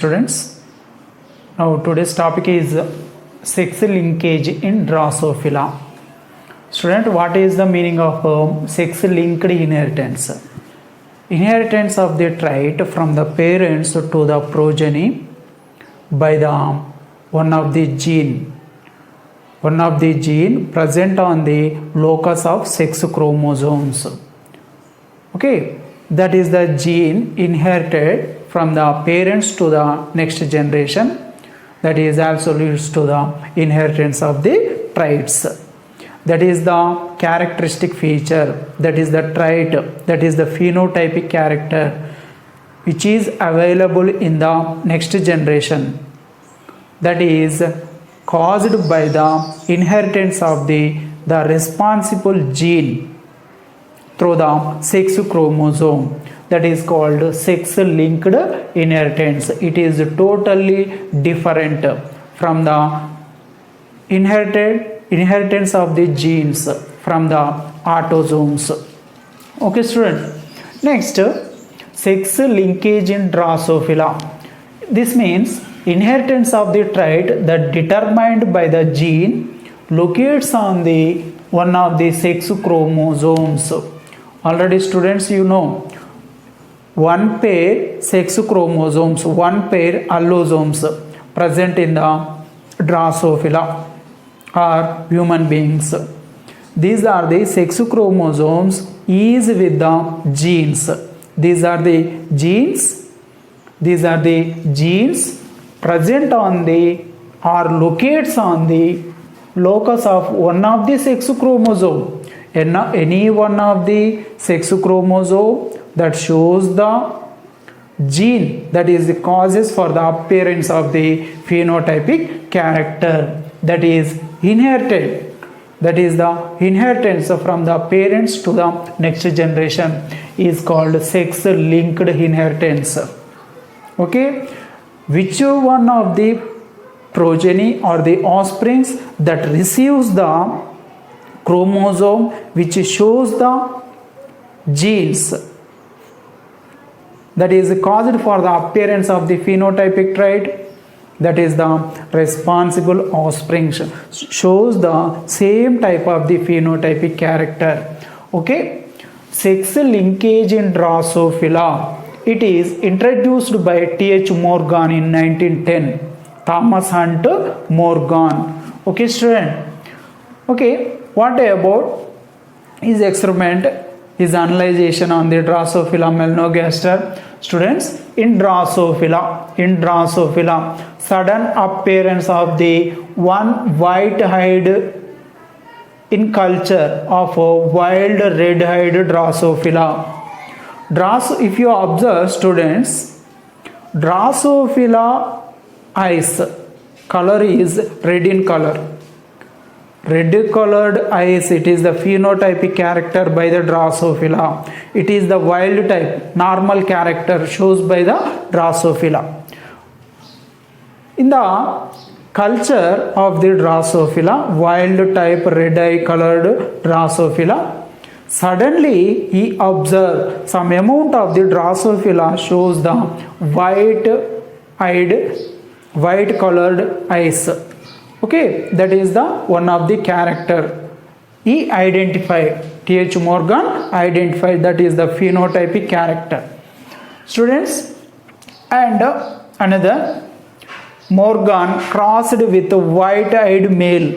Students, now today's topic is sex linkage in Drosophila. Student, what is the meaning of sex linked inheritance? Inheritance of the trait from the parents to the progeny by the one of the gene present on the locus of sex chromosomes. Okay, that is the gene inherited from the parents to the next generation. That is also leads to the inheritance of the traits. That is the characteristic feature, that is the trait, that is the phenotypic character which is available in the next generation. That is caused by the inheritance of the responsible gene through the sex chromosome. That is called sex linked inheritance. It is totally different from the inheritance of the genes from the autosomes. Okay, student. Next, sex linkage in Drosophila. This means inheritance of the trait that determined by the gene locates on the one of the sex chromosomes. Already students, you know, one pair sex chromosomes, one pair allosomes present in the Drosophila or human beings. These are the sex chromosomes is with the genes. These are the genes present on the or locates on the locus of one of the sex chromosome. Any one of the sex chromosome that shows the gene that is the causes for the appearance of the phenotypic character, that is inherited. That is the inheritance from the parents to the next generation is called sex linked inheritance. Okay, which one of the progeny or the offsprings that receives the chromosome which shows the genes that is caused for the appearance of the phenotypic trait, that is the responsible offspring shows the same type of the phenotypic character. Okay, sex linkage in Drosophila, it is introduced by T.H. Morgan in 1910. Thomas Hunt Morgan. Okay, student. Okay, what about his experiment, his analyzation on the Drosophila melanogaster? Students, in Drosophila, sudden appearance of the one white-eyed in culture of a wild red-eyed Drosophila. If you observe, students, Drosophila eyes color is red in color. Red colored eyes, it is the phenotypic character by the Drosophila. It is the wild type, normal character shows by the Drosophila. In the culture of the Drosophila, wild type red eye colored Drosophila, suddenly he observed some amount of the Drosophila shows the white colored eyes. Okay, that is the one of the character. He identified, T.H. Morgan identified that is the phenotypic character. Students, and another, Morgan crossed with a white-eyed male.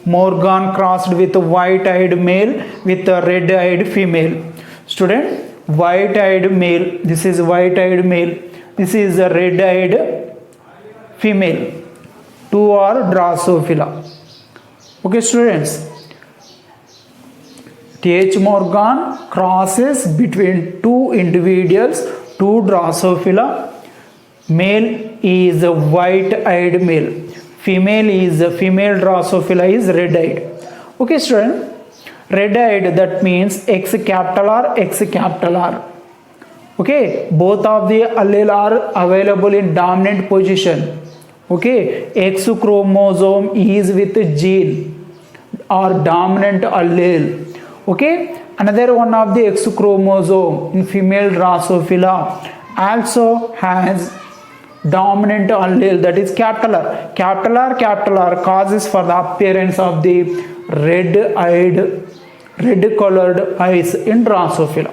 Morgan crossed with a white-eyed male with a red-eyed female. Student, white-eyed male, this is white-eyed male, this is a red-eyed female. Two are Drosophila. Okay, students. T.H. Morgan crosses between two individuals, two Drosophila. Male is a white-eyed male. Female Drosophila is red-eyed. Okay, student. Red-eyed, that means X capital R. Okay, both of the allele are available in dominant position. Okay, X chromosome is with gene or dominant allele. Okay, another one of the X chromosome in female Drosophila also has dominant allele, that is capital R. Capital R causes for the appearance of the red colored eyes in Drosophila.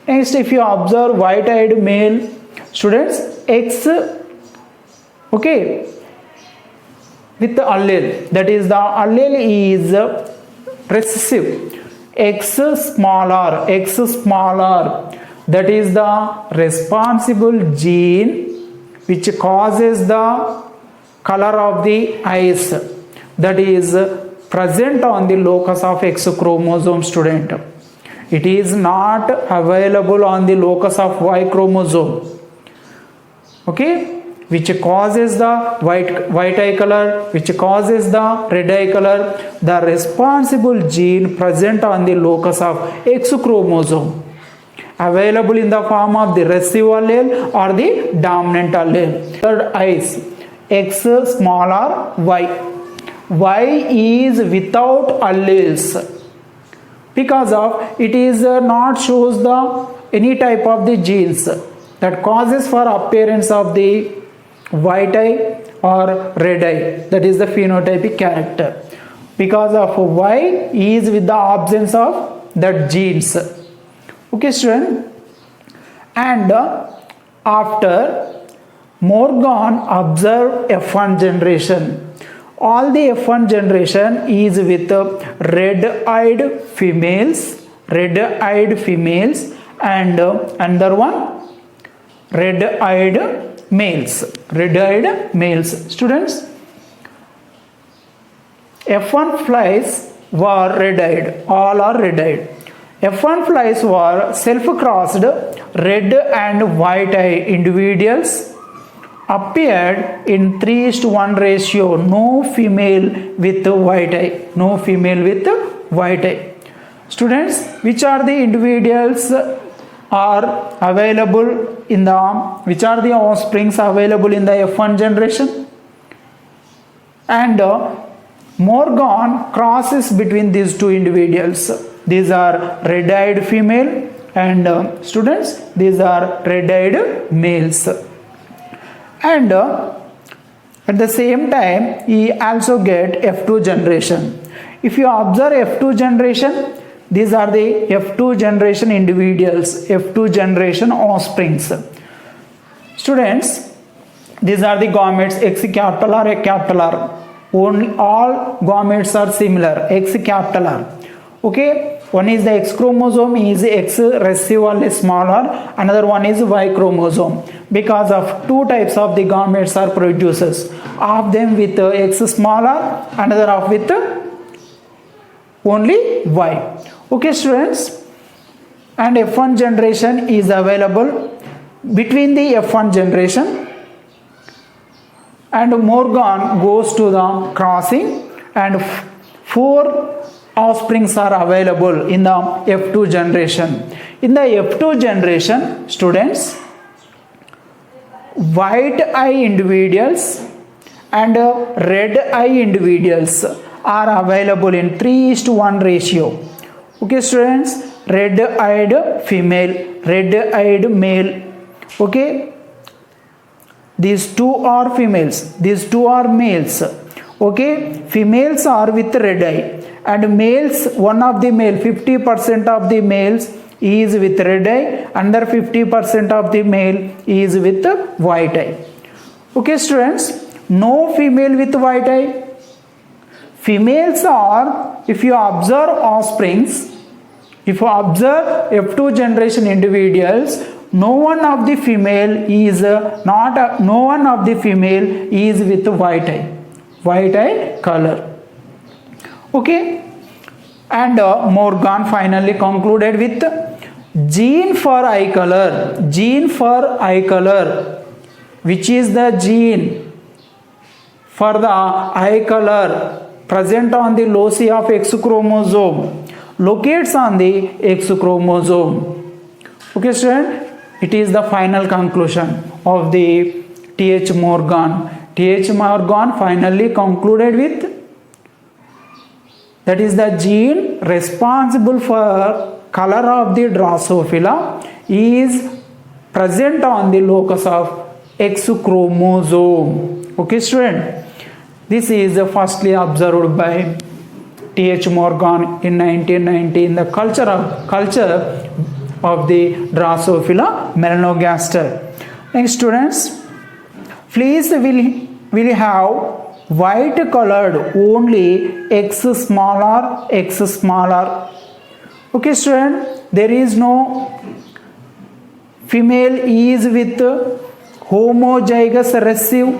Next, if you observe white-eyed male, students, X, okay, with the allele, that is the allele is recessive, X small r, that is the responsible gene which causes the color of the eyes, that is present on the locus of X chromosome, student. It is not available on the locus of Y chromosome, okay, which causes the white eye color, which causes the red eye color, the responsible gene present on the locus of X chromosome, available in the form of the recessive allele or the dominant allele. Third eyes, X small r, Y. Y is without alleles because of it is not shows the any type of the genes that causes for appearance of the white eye or red eye, that is the phenotypic character. Because of Y is with the absence of that genes. Okay, student. And after Morgan observed F1 generation, all the F1 generation is with red-eyed females, and another one red-eyed males. Students, F1 flies were red-eyed, all are red-eyed. F1 flies were self-crossed red and white eye individuals, appeared in 3:1 ratio, no female with white eye. Students, which are the individuals are available in the, which are the offsprings available in the F1 generation? And Morgan crosses between these two individuals. These are red-eyed female and students, these are red-eyed males. And at the same time, he also get F2 generation. If you observe F2 generation, these are the F2 generation individuals, F2 generation offsprings. Students, these are the gametes X capital R, A capital R. All gametes are similar, X capital R. Okay, one is the X chromosome is X recessive allele smaller, another one is Y chromosome. Because of two types of the gametes are produced, of them with X smaller, another of with only Y. Okay, students, and F1 generation is available between the F1 generation, and Morgan goes to the crossing, and 4 offsprings are available in the F2 generation. In the F2 generation, students, white eye individuals and red eye individuals are available in 3:1 ratio. Okay, students, red-eyed female, red-eyed male. Okay, these two are females, these two are males. Okay, females are with red eye, and males, one of the male, 50% of the males is with red eye, another 50% of the male is with white eye. Okay, students, no female with white eye. Females are, if you observe offsprings, if you observe F2 generation individuals, no one of the female is with white eye color. Okay, and Morgan finally concluded with gene for eye color, which is the gene for the eye color present on the loci of X chromosome, locates on the X chromosome. Okay, student, it is the final conclusion of the T.H. Morgan. T.H. Morgan finally concluded with that is the gene responsible for color of the Drosophila is present on the locus of X chromosome. Okay, student. This is firstly observed by T.H. Morgan in 1990 in the culture of the Drosophila melanogaster. Next, students, fleas will have white colored only X smaller. Okay, student, there is no female is with homozygous recessive.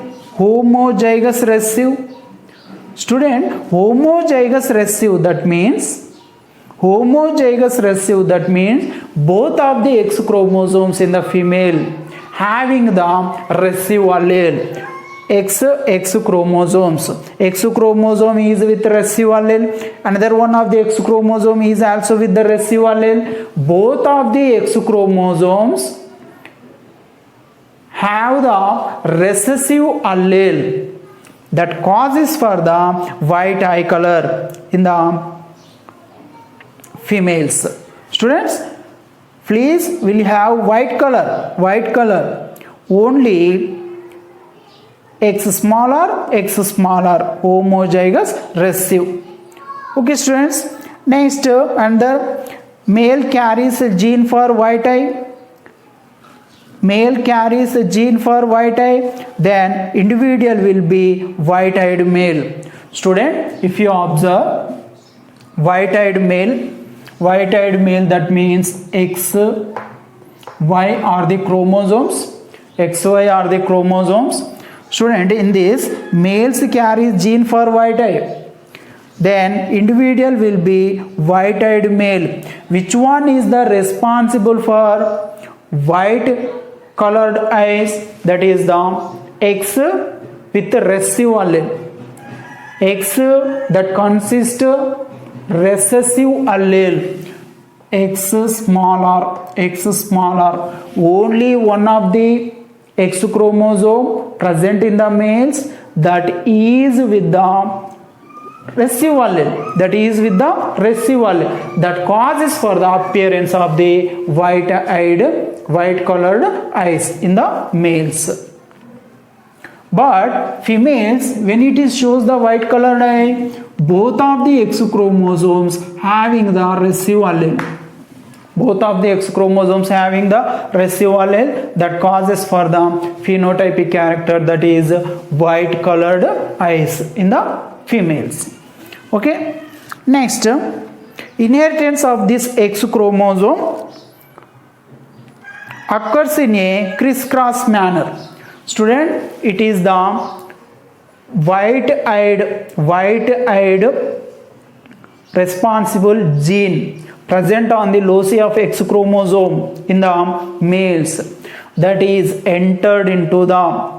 Student, homozygous recessive, that means both of the X chromosomes in the female having the recessive allele. X chromosomes. X chromosome is with recessive allele. Another one of the X chromosome is also with the recessive allele. Both of the X chromosomes have the recessive allele that causes for the white eye color in the females. Students, fleas will have white color only X smaller, homozygous recessive. Okay, students. Next, another male carries a gene for white eye. Then individual will be white-eyed male. Student, if you observe white-eyed male, that means XY are the chromosomes. Student, in this, males carry gene for white eye. Then individual will be white-eyed male. Which one is the responsible for white colored eyes? That is the X with recessive allele. X that consists recessive allele. X smaller. Only one of the X chromosome present in the males that is with the recessive allele. That causes for the appearance of the white colored eyes in the males. But females, when it is shows the white colored eye, both of the X chromosomes having the recessive allele. That causes for the phenotypic character, that is white colored eyes in the females. Okay. Next, inheritance of this X chromosome occurs in a crisscross manner. Student, it is the white-eyed responsible gene present on the loci of X chromosome in the males that is entered into the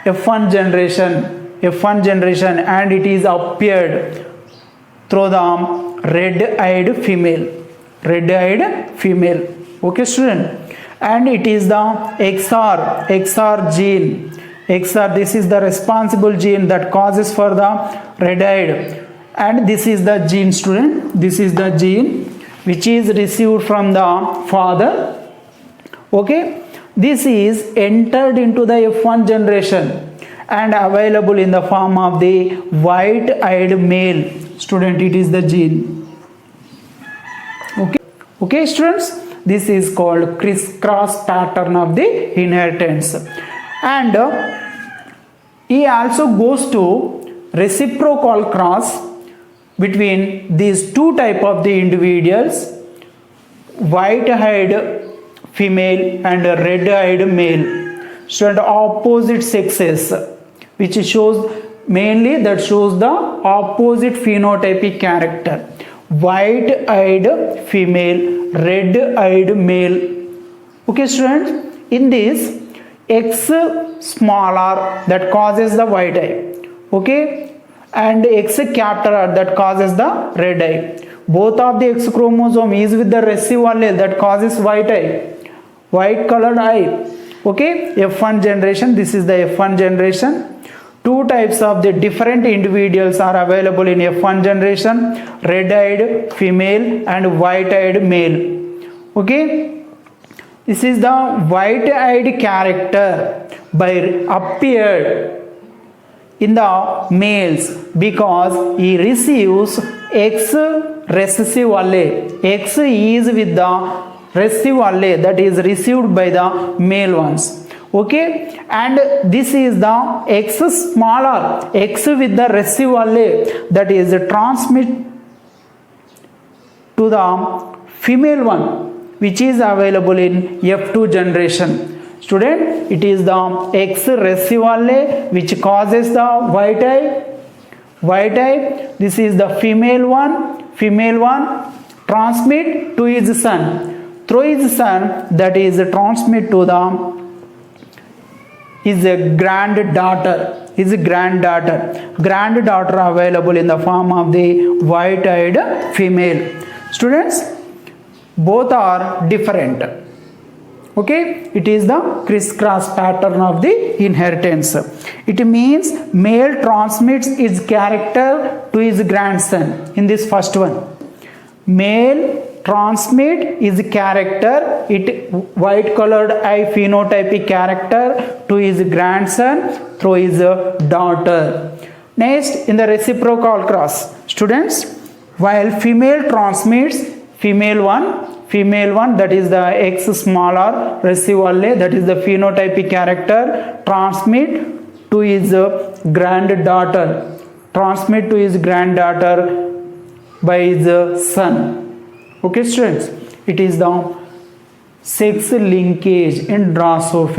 F1 generation and it is appeared through the red-eyed female. Okay, student, and it is the XR gene. This is the responsible gene that causes for the red-eyed, and this is the gene, student. This is the gene which is received from the father. Okay, this is entered into the F1 generation and available in the form of the white-eyed male. Student, it is the gene. Okay, students, this is called crisscross pattern of the inheritance. And he also goes to reciprocal cross between these two type of the individuals, white-eyed female and red-eyed male. So the opposite sexes, which shows mainly the opposite phenotypic character. White-eyed female, red-eyed male. Okay, students, in this X smaller that causes the white eye. Okay, and X capital that causes the red eye. Both of the X chromosome is with the recessive allele that causes white eye, white colored eye. Okay, F1 generation. This is the F1 generation. Two types of the different individuals are available in F1 generation: red-eyed female and white-eyed male. Okay, This is the white-eyed character by appeared in the males because he receives X recessive allele. X is with the recessive allele, that is received by the male ones. Okay, and this is the X smaller, X with the recessive allele, that is transmit to the female one, which is available in F2 generation. Student, it is the X recessive allele which causes the white eye. This is the female one transmit to his son, through his son, that is transmit to the his granddaughter available in the form of the white-eyed female. Students, both are different. Okay, it is the crisscross pattern of the inheritance. It means male transmits his character to his grandson. In this first one, male transmit his character, it white colored eye phenotypic character, to his grandson through his daughter. Next, in the reciprocal cross, students, while female transmits female one, that is the X smaller recessive allele, that is the phenotypic character, transmit to his granddaughter by his son. Okay, students, it is the sex linkage in Drosophila.